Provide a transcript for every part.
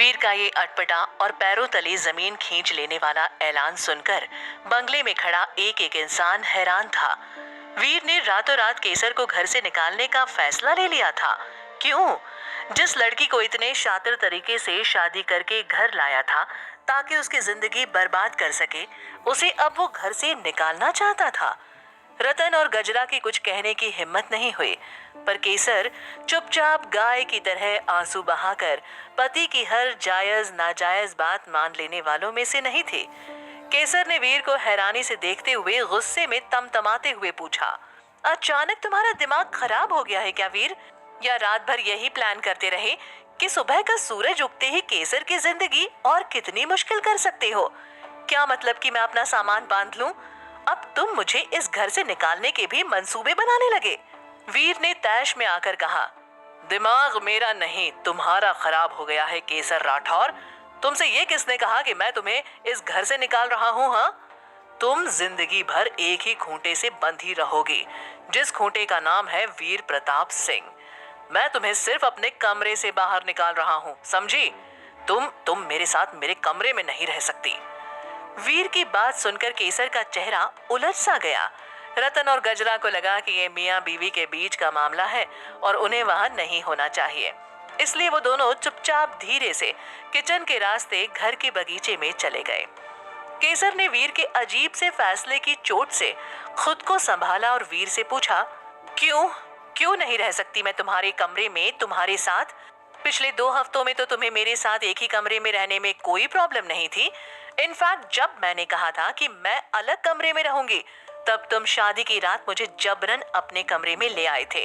वीर का ये अटपटा और पैरों तले जमीन खींच लेने वाला ऐलान सुनकर बंगले में खड़ा एक एक इंसान हैरान था। वीर ने रातों रात केसर को घर से निकालने का फैसला ले लिया था। क्यों? जिस लड़की को इतने शातिर तरीके से शादी करके घर लाया था ताकि उसकी जिंदगी बर्बाद कर सके, उसे अब वो घर से निकालना चाहता था। रतन और गजरा की कुछ कहने की हिम्मत नहीं हुई, पर केसर चुपचाप गाय की तरह आंसू बहाकर पति की हर जायज नाजायज बात मान लेने वालों में से नहीं थे। केसर ने वीर को हैरानी से देखते हुए गुस्से में तमतमाते हुए पूछा, अचानक तुम्हारा दिमाग खराब हो गया है क्या वीर? या रात भर यही प्लान करते रहे कि सुबह का सूरज उगते ही केसर की जिंदगी और कितनी मुश्किल कर सकते हो? क्या मतलब कि मैं अपना सामान बांध लूं? अब तुम मुझे इस घर से निकालने के भी मंसूबे बनाने लगे। वीर ने तैश में आकर कहा, दिमाग मेरा नहीं तुम्हारा खराब हो गया है केसर राठौर। तुमसे ये किसने कहा कि मैं तुम्हें इस घर से निकाल रहा हूँ? हाँ, तुम जिंदगी भर एक ही खूंटे से बंधी रहोगी, जिस खूंटे का नाम है वीर प्रताप सिंह। मैं तुम्हें सिर्फ अपने कमरे से बाहर निकाल रहा हूँ, समझी? तुम मेरे साथ मेरे कमरे में नहीं रह सकती। वीर की बात सुनकर केसर का चेहरा उलझ सा गया। रतन और गजरा को लगा कि ये मियाँ बीवी के बीच का मामला है और उन्हें वहां नहीं होना चाहिए, इसलिए वो दोनों चुपचाप धीरे से किचन के रास्ते घर के बगीचे में चले गए। केसर ने वीर के अजीब से फैसले की चोट से खुद को संभाला और वीर से पूछा, क्यों क्यों नहीं रह सकती मैं तुम्हारे कमरे में तुम्हारे साथ? पिछले 2 हफ्तों में तो तुम्हें मेरे साथ एक ही कमरे में रहने में कोई प्रॉब्लम नहीं थी। इनफैक्ट जब मैंने कहा था कि मैं अलग कमरे में रहूंगी, तब तुम शादी की रात मुझे जबरन अपने कमरे में ले आए थे,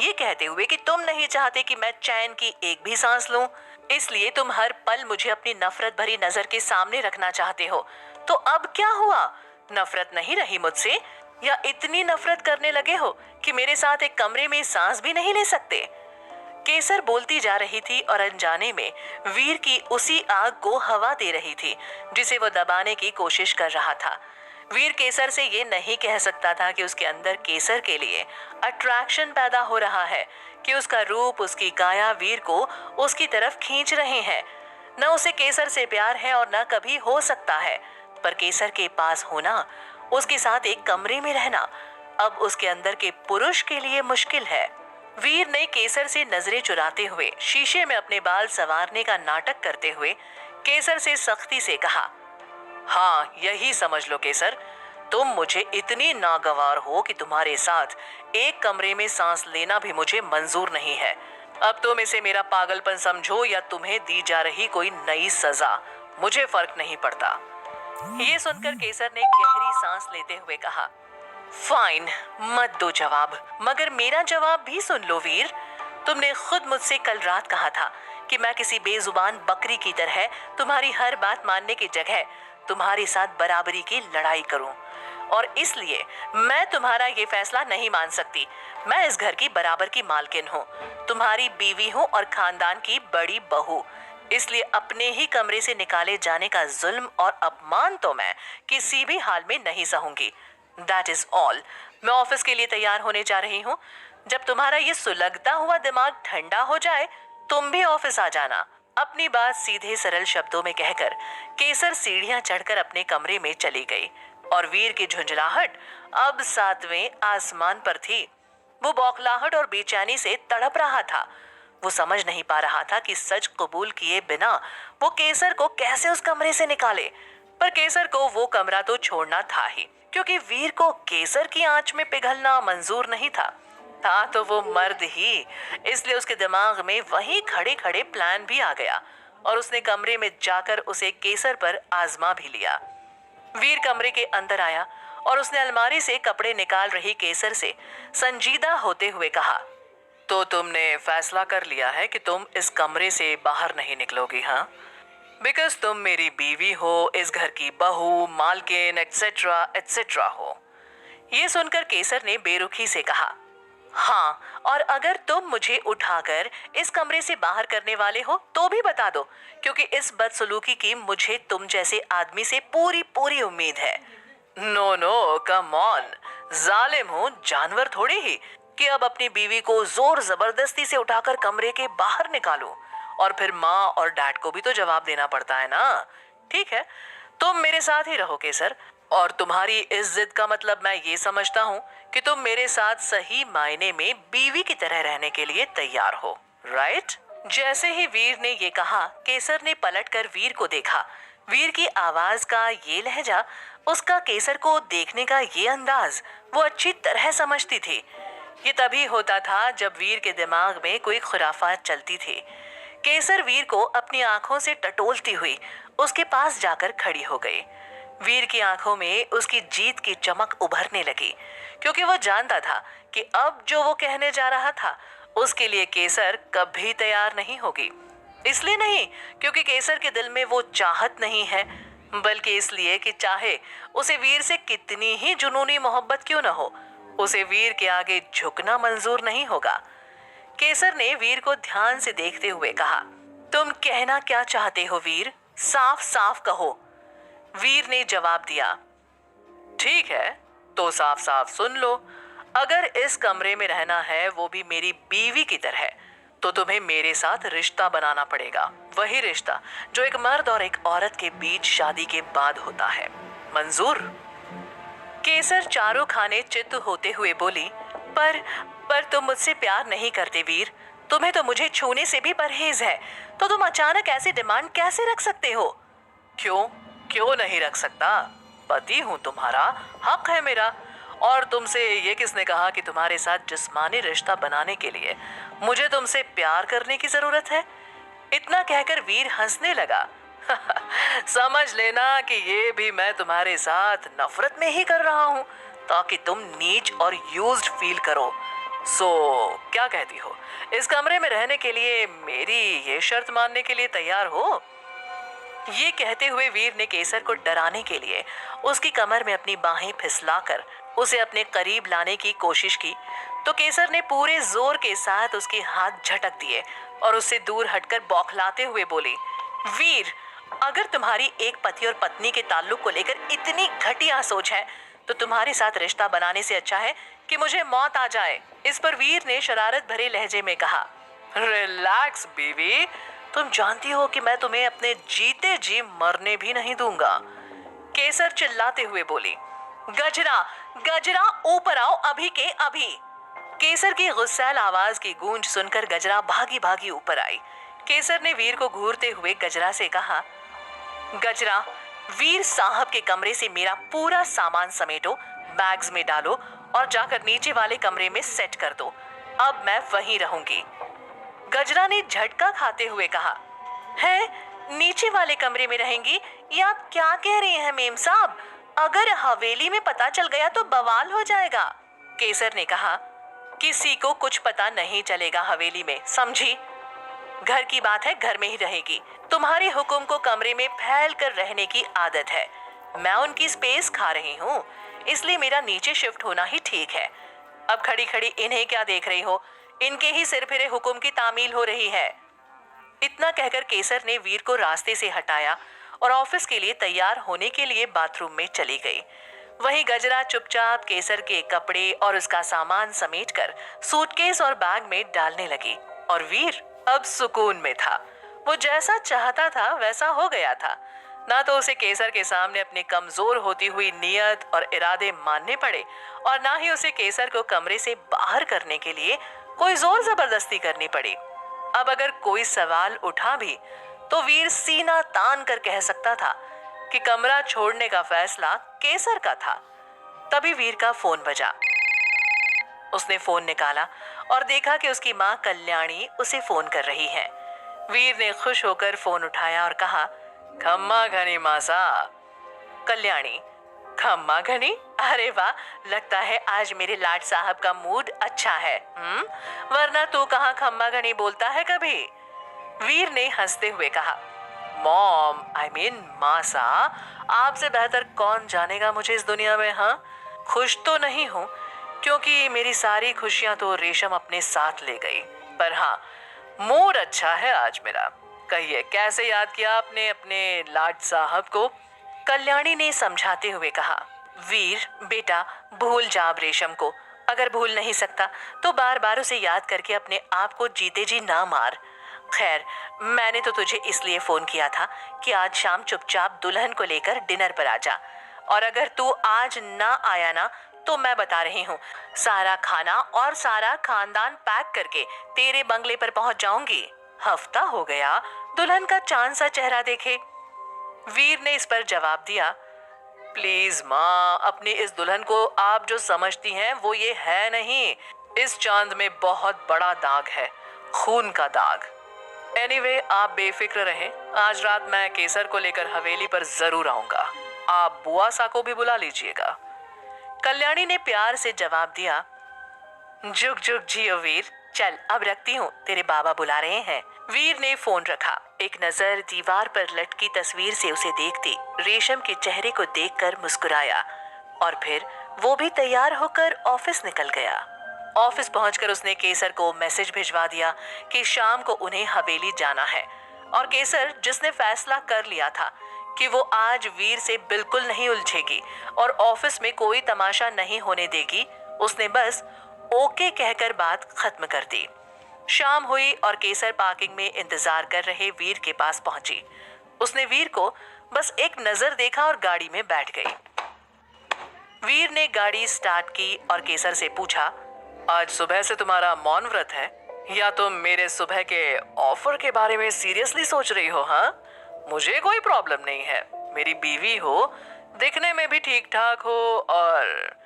ये कहते हुए कि तुम नहीं चाहते कि मैं चैन की एक भी सांस लूं। इसलिए तुम हर पल मुझे अपनी नफरत भरी नजर के सामने रखना चाहते हो। तो अब क्या हुआ? नफरत नहीं रही मुझसे, या इतनी नफरत करने लगे हो कि मेरे साथ एक कमरे में सांस भी नहीं ले सकते? केसर बोलती जा रही थी और अनजाने में वीर की उसी आग को हवा दे रही थी जिसे वो दबाने की कोशिश कर रहा था। वीर केसर से ये नहीं कह सकता था कि उसके अंदर केसर के लिए अट्रैक्शन पैदा हो रहा है, कि उसका रूप उसकी काया वीर को उसकी तरफ खींच रहे हैं। न उसे केसर से प्यार है और न कभी हो सकता है, पर केसर के पास होना, उसके साथ एक कमरे में रहना अब उसके अंदर के पुरुष के लिए मुश्किल है। वीर ने केसर से नजरें चुराते हुए शीशे में अपने बाल संवारने का नाटक करते हुए केसर से सख्ती से कहा, हाँ यही समझ लो केसर, तुम मुझे इतनी नागवार हो कि तुम्हारे साथ एक कमरे में सांस लेना भी मुझे मंजूर नहीं है। अब तुम इसे मेरा पागलपन समझो या तुम्हें दी जा रही कोई नई सजा, मुझे फर्क नहीं पड़ता। ये सुनकर केसर ने गहरी सांस लेते हुए कहा, फाइन, मत दो जवाब, मगर मेरा जवाब भी सुन लो वीर। तुमने खुद मुझसे कल रात कहा था कि मैं किसी बेजुबान बकरी की तरह तुम्हारी हर बात मानने की जगह तुम्हारे साथ बराबरी की लड़ाई करूं, और इसलिए मैं तुम्हारा ये फैसला नहीं मान सकती। मैं इस घर की बराबर की मालकिन हूँ, तुम्हारी बीवी हूँ और खानदान की बड़ी बहू, इसलिए अपने ही कमरे से निकाले जाने का जुल्म और अपमान तो मैं किसी भी हाल में नहीं सहूंगी। That is all. मैं ऑफिस के लिए तैयार होने जा रही हूँ। जब तुम्हारा ये सुलगता हुआ दिमाग ठंडा हो जाए, तुम भी ऑफिस आ जाना। अपनी बात सीधे सरल शब्दों में कहकर केसर सीढ़ियां चढ़कर अपने कमरे में चली गई और वीर की झुंझलाहट अब 7वें आसमान पर थी। वो बौखलाहट और बेचैनी से तड़प रहा था। वो समझ नहीं पा रहा था कि सच कबूल किए बिना वो केसर को कैसे उस कमरे से निकाले, पर केसर को वो कमरा तो छोड़ना था ही, क्योंकि वीर को केसर की आंच में पिघलना मंजूर नहीं था तो वो मर्द ही, इसलिए उसके दिमाग में वही खड़े खड़े प्लान भी आ गया और उसने कमरे में जाकर उसे केसर पर आजमा भी लिया। वीर कमरे के अंदर आया और उसने अलमारी से कपड़े निकाल रही केसर से संजीदा होते हुए कहा, तो तुमने फैसला कर लिया है कि तुम इस कमरे से बाहर नहीं निकलोगी? हाँ, बिकॉज तुम मेरी बीवी हो, इस घर की बहू, मालकिन, एटसेट्रा एटसेट्रा हो। ये सुनकर केसर ने बेरुखी से कहा, हाँ, और अगर तुम मुझे उठाकर इस कमरे से बाहर करने वाले हो तो भी बता दो, क्योंकि इस बदसलूकी की मुझे तुम जैसे आदमी से पूरी पूरी उम्मीद है। नो नो, कम ऑन, जालिम हूँ, जानवर थोड़ी ही कि अब अपनी बीवी को जोर जबरदस्ती से उठाकर कमरे के बाहर निकालूं, और फिर माँ और डैड को भी तो जवाब देना पड़ता है ना। ठीक है, तुम मेरे साथ ही रहो केसर, और तुम्हारी इस जिद का मतलब मैं ये समझता हूँ कि तुम मेरे साथ सही मायने में बीवी की तरह रहने के लिए तैयार हो, राइट? जैसे ही वीर ने ये कहा, केसर ने पलटकर वीर को देखा। वीर की आवाज का ये लहजा, उसका केसर को देखने का ये अंदाज वो अच्छी तरह समझती थी। ये तभी होता था जब वीर के दिमाग में कोई खुराफात चलती थी। केसर वीर को अपनी आंखों से टटोलती हुई उसके पास जाकर खड़ी हो गई। वीर की आंखों में उसकी जीत की चमक उभरने लगी, क्योंकि वो जानता था कि अब जो वो कहने जा रहा था उसके लिए केसर कभी तैयार नहीं होगी। इसलिए नहीं क्योंकि केसर के दिल में वो चाहत नहीं है, बल्कि इसलिए कि चाहे उसे वीर से कितनी ही जुनूनी मोहब्बत क्यों न हो, उसे वीर के आगे झुकना मंजूर नहीं होगा। केसर ने वीर को ध्यान से देखते हुए कहा, तुम कहना क्या चाहते हो वीर? साफ साफ कहो। वीर ने जवाब दिया, ठीक है, तो साफ साफ सुन लो। अगर इस कमरे में रहना है, वो भी मेरी बीवी की तरह, तो तुम्हें मेरे साथ रिश्ता बनाना पड़ेगा। वही रिश्ता जो एक मर्द और एक औरत के बीच शादी के बाद होता है। मंजूर? केसर चारों खाने चित्त होते हुए बोली, पर तुम मुझसे प्यार नहीं करते वीर। तुम्हें तो मुझे छूने से भी परहेज है, तो तुम अचानक ऐसी डिमांड कैसे रख सकते हो? क्यों क्यों नहीं रख सकता? पति हूं तुम्हारा, हक है मेरा। और तुमसे ये किसने कहा कि तुम्हारे साथ जिस्मानी रिश्ता बनाने के लिए मुझे तुमसे प्यार करने की जरूरत है? इतना कहकर वीर हंसने लगा। समझ लेना कि ये भी मैं तुम्हारे साथ नफरत में ही कर रहा हूँ, ताकि तुम नीच और यूज्ड फील करो। सो क्या कहती हो, इस कमरे में रहने के लिए मेरी ये शर्त मानने के लिए तैयार हो? ये कहते हुए वीर ने केसर को डराने के लिए उसकी कमर में अपनी बाहें फिसलाकर उसे अपने करीब लाने की कोशिश की, तो केसर ने पूरे जोर के साथ उसके हाथ झटक दिए और उससे दूर हटकर बौखलाते हुए बोली, वीर, अगर तुम्हारी एक पति और पत्नी के ताल्लुक को लेकर इतनी घटिया सोच है, तो तुम्हारे साथ रिश्ता बनाने से अच्छा है कि मुझे मौत आ जाए। इस पर वीर ने शरारत भरे लहजे में कहा, रिलैक्स बीवी, तुम जानती हो कि मैं तुम्हें अपने जीते जी मरने भी नहीं दूंगा। केसर चिल्लाते हुए बोली, गजरा, गजरा, ऊपर आओ अभी के अभी। केसर की गुस्सैल आवाज की गूंज सुनकर गजरा भागी भागी ऊपर आई। केसर ने वीर को घूरते हुए गजरा से कहा, गजरा, वीर साहब के कमरे से मेरा पूरा सामान समेटो, बैग्स में डालो और जाकर नीचे वाले कमरे में सेट कर दो। अब मैं वहीं रहूंगी। गजरा ने झटका खाते हुए कहा, है नीचे वाले कमरे में रहेंगी? ये आप क्या कह रही हैं मेम साहब? अगर हवेली में पता चल गया तो बवाल हो जाएगा। केसर ने कहा, किसी को कुछ पता नहीं चलेगा हवेली में, समझी? घर की बात है, घर में ही रहेगी। तुम्हारे हुक्म को कमरे में फैल कर रहने की आदत है। मैं उनकी स्पेस खा रही हूँ, इसलिए मेरा नीचे शिफ्ट होना ही ठीक है। अब खड़ी खड़ी इन्हें क्या देख रही हो? इनके ही सिर फिरे हुक्म की तामील हो रही है। इतना कहकर केसर ने वीर को रास्ते से हटाया और ऑफिस के लिए तैयार होने के लिए बाथरूम में चली गई। वहीं गजरा चुपचाप केसर के कपड़े और उसका सामान समेटकर सूटकेस और बैग में डालने लगी, और वीर अब सुकून में था। वो जैसा चाहता था वैसा हो गया था। ना तो उसे केसर के सामने अपनी कमजोर होती हुई नियत और इरादे मानने पड़े, और ना ही उसे केसर को कमरे से बाहर करने के लिए कोई जोर जबरदस्ती करनी पड़ी। अब अगर कोई सवाल उठा भी तो वीर सीना तान कर कह सकता था कि कमरा छोड़ने का फैसला केसर का था। तभी वीर का फोन बजा। उसने फोन निकाला और देखा कि उसकी माँ कल्याणी उसे फोन कर रही है। वीर ने खुश होकर फोन उठाया और कहा, खम्मा घनी मासा। कल्याणी, खम्मा घनी? अरे वाह, लगता है आज मेरे लाड साहब का मूड अच्छा है। वरना तू कहाँ खम्मा घनी बोलता है कभी? वीर ने हंसते हुए कहा, मॉम, आई मीन मासा, आपसे बेहतर कौन जानेगा मुझे इस दुनिया में। हाँ, खुश तो नहीं हूँ क्योंकि मेरी सारी खुशियां तो रेशम अपने साथ ले गई, पर हाँ, मूड अच्छा है आज मेरा। कहिए, कैसे याद किया आपने अपने लाड साहब को? कल्याणी ने समझाते हुए कहा, वीर बेटा, भूल जा अब रेशम को। अगर भूल नहीं सकता तो बार बार उसे याद करके अपने आप को जीते जी ना मार। खैर, मैंने तो तुझे इसलिए फोन किया था कि आज शाम चुपचाप दुल्हन को लेकर डिनर पर आ जा। और अगर तू आज ना आया ना, तो मैं बता रही हूँ, सारा खाना और सारा खानदान पैक करके तेरे बंगले पर पहुंच जाऊंगी। हफ्ता हो गया दुल्हन का चांद सा चेहरा देखे। वीर ने इस पर जवाब दिया, प्लीज माँ, अपनी इस दुल्हन को आप जो समझती हैं वो ये है नहीं। इस चांद में बहुत बड़ा दाग है, खून का दाग। एनीवे, आप बेफिक्र रहें, आज रात मैं केसर को लेकर हवेली पर जरूर आऊंगा। आप बुआ सा को भी बुला लीजिएगा। कल्याणी ने प्यार से जवाब दिया, जुग जुग जियो वीर, चल अब रखती हूँ, तेरे बाबा बुला रहे हैं। वीर ने फोन रखा। एक नजर दीवार पर लटकी तस्वीर से उसे देखती रेशम के चेहरे को देखकर मुस्कुराया और फिर वो भी तैयार होकर ऑफिस निकल गया। ऑफिस पहुंचकर उसने केसर को मैसेज भिजवा दिया कि शाम को उन्हें हवेली जाना है। और केसर, जिसने फैसला कर लिया था कि वो आज वीर से बिल्कुल नहीं उलझेगी और ऑफिस में कोई तमाशा नहीं होने देगी, उसने बस ओके कहकर बात खत्म कर दी। शाम हुई और केसर पार्किंग में इंतजार कर रहे वीर के पास पहुंची। उसने वीर को बस एक नजर देखा और गाड़ी में बैठ गई। वीर ने गाड़ी स्टार्ट की और केसर से पूछा, आज सुबह से तुम्हारा मौन व्रत है या तुम मेरे सुबह के ऑफर के बारे में सीरियसली सोच रही हो? हाँ, मुझे कोई प्रॉब्लम नहीं है, मेरी बीवी हो, दिखने में भी ठीक ठाक हो। और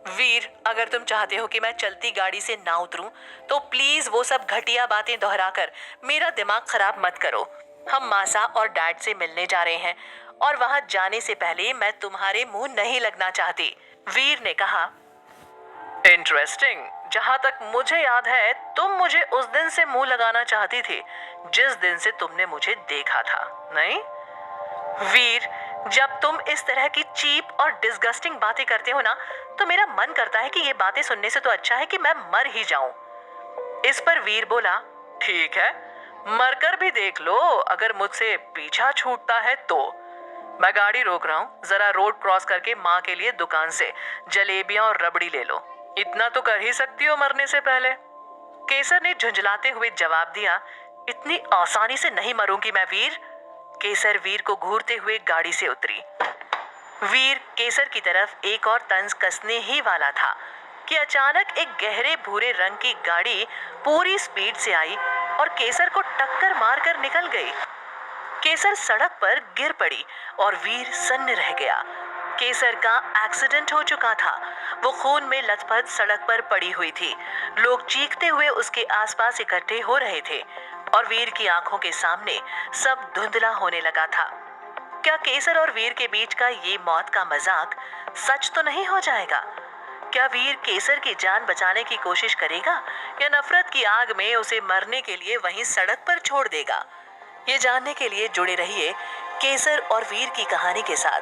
वीर, अगर तुम चाहते हो कि मैं चलती गाड़ी से ना उतरूं, तो प्लीज वो सब घटिया बातें दोहराकर मेरा दिमाग खराब मत करो। हम मासा और डैड से मिलने जा रहे हैं और वहां जाने से पहले मैं तुम्हारे मुंह नहीं लगना चाहती। वीर ने कहा, इंटरेस्टिंग, जहां तक मुझे याद है तुम मुझे उस दिन से मुंह लगाना चाहती थी जिस दिन से तुमने मुझे देखा था, नहीं? वीर, जब तुम इस तरह की चीप और डिस्गस्टिंग बातें करते हो ना, तो मेरा मन करता है कि ये बातें सुनने से तो अच्छा है कि मैं मर ही जाऊं। इस पर वीर बोला, ठीक है, मरकर भी देख लो, अगर मुझसे पीछा छूटता है तो। मैं गाड़ी रोक रहा हूँ, जरा रोड क्रॉस करके माँ के लिए दुकान से जलेबियां और रबड़ी ले लो, इतना तो कर ही सकती हो मरने से पहले। केसर ने झुंझलाते हुए जवाब दिया, इतनी आसानी से नहीं मरूंगी मैं वीर। केसर वीर को घूरते हुए गाड़ी से उतरी। वीर केसर की तरफ एक और तंज कसने ही वाला था कि अचानक एक गहरे भूरे रंग की गाड़ी पूरी स्पीड से आई और केसर को टक्कर मारकर निकल गई। केसर सड़क पर गिर पड़ी और वीर सन्न रह गया। केसर का एक्सीडेंट हो चुका था। वो खून में लथपथ सड़क पर पड़ी हुई थी। लोग चीखते हुए उसके आसपास इकट्ठे हो रहे थे और वीर की आंखों के सामने सब धुंधला होने लगा था। क्या केसर और वीर के बीच का ये मौत का मजाक सच तो नहीं हो जाएगा? क्या वीर केसर की जान बचाने की कोशिश करेगा या नफरत की आग में उसे मरने के लिए वहीं सड़क पर छोड़ देगा? ये जानने के लिए जुड़े रहिए केसर और वीर की कहानी के साथ।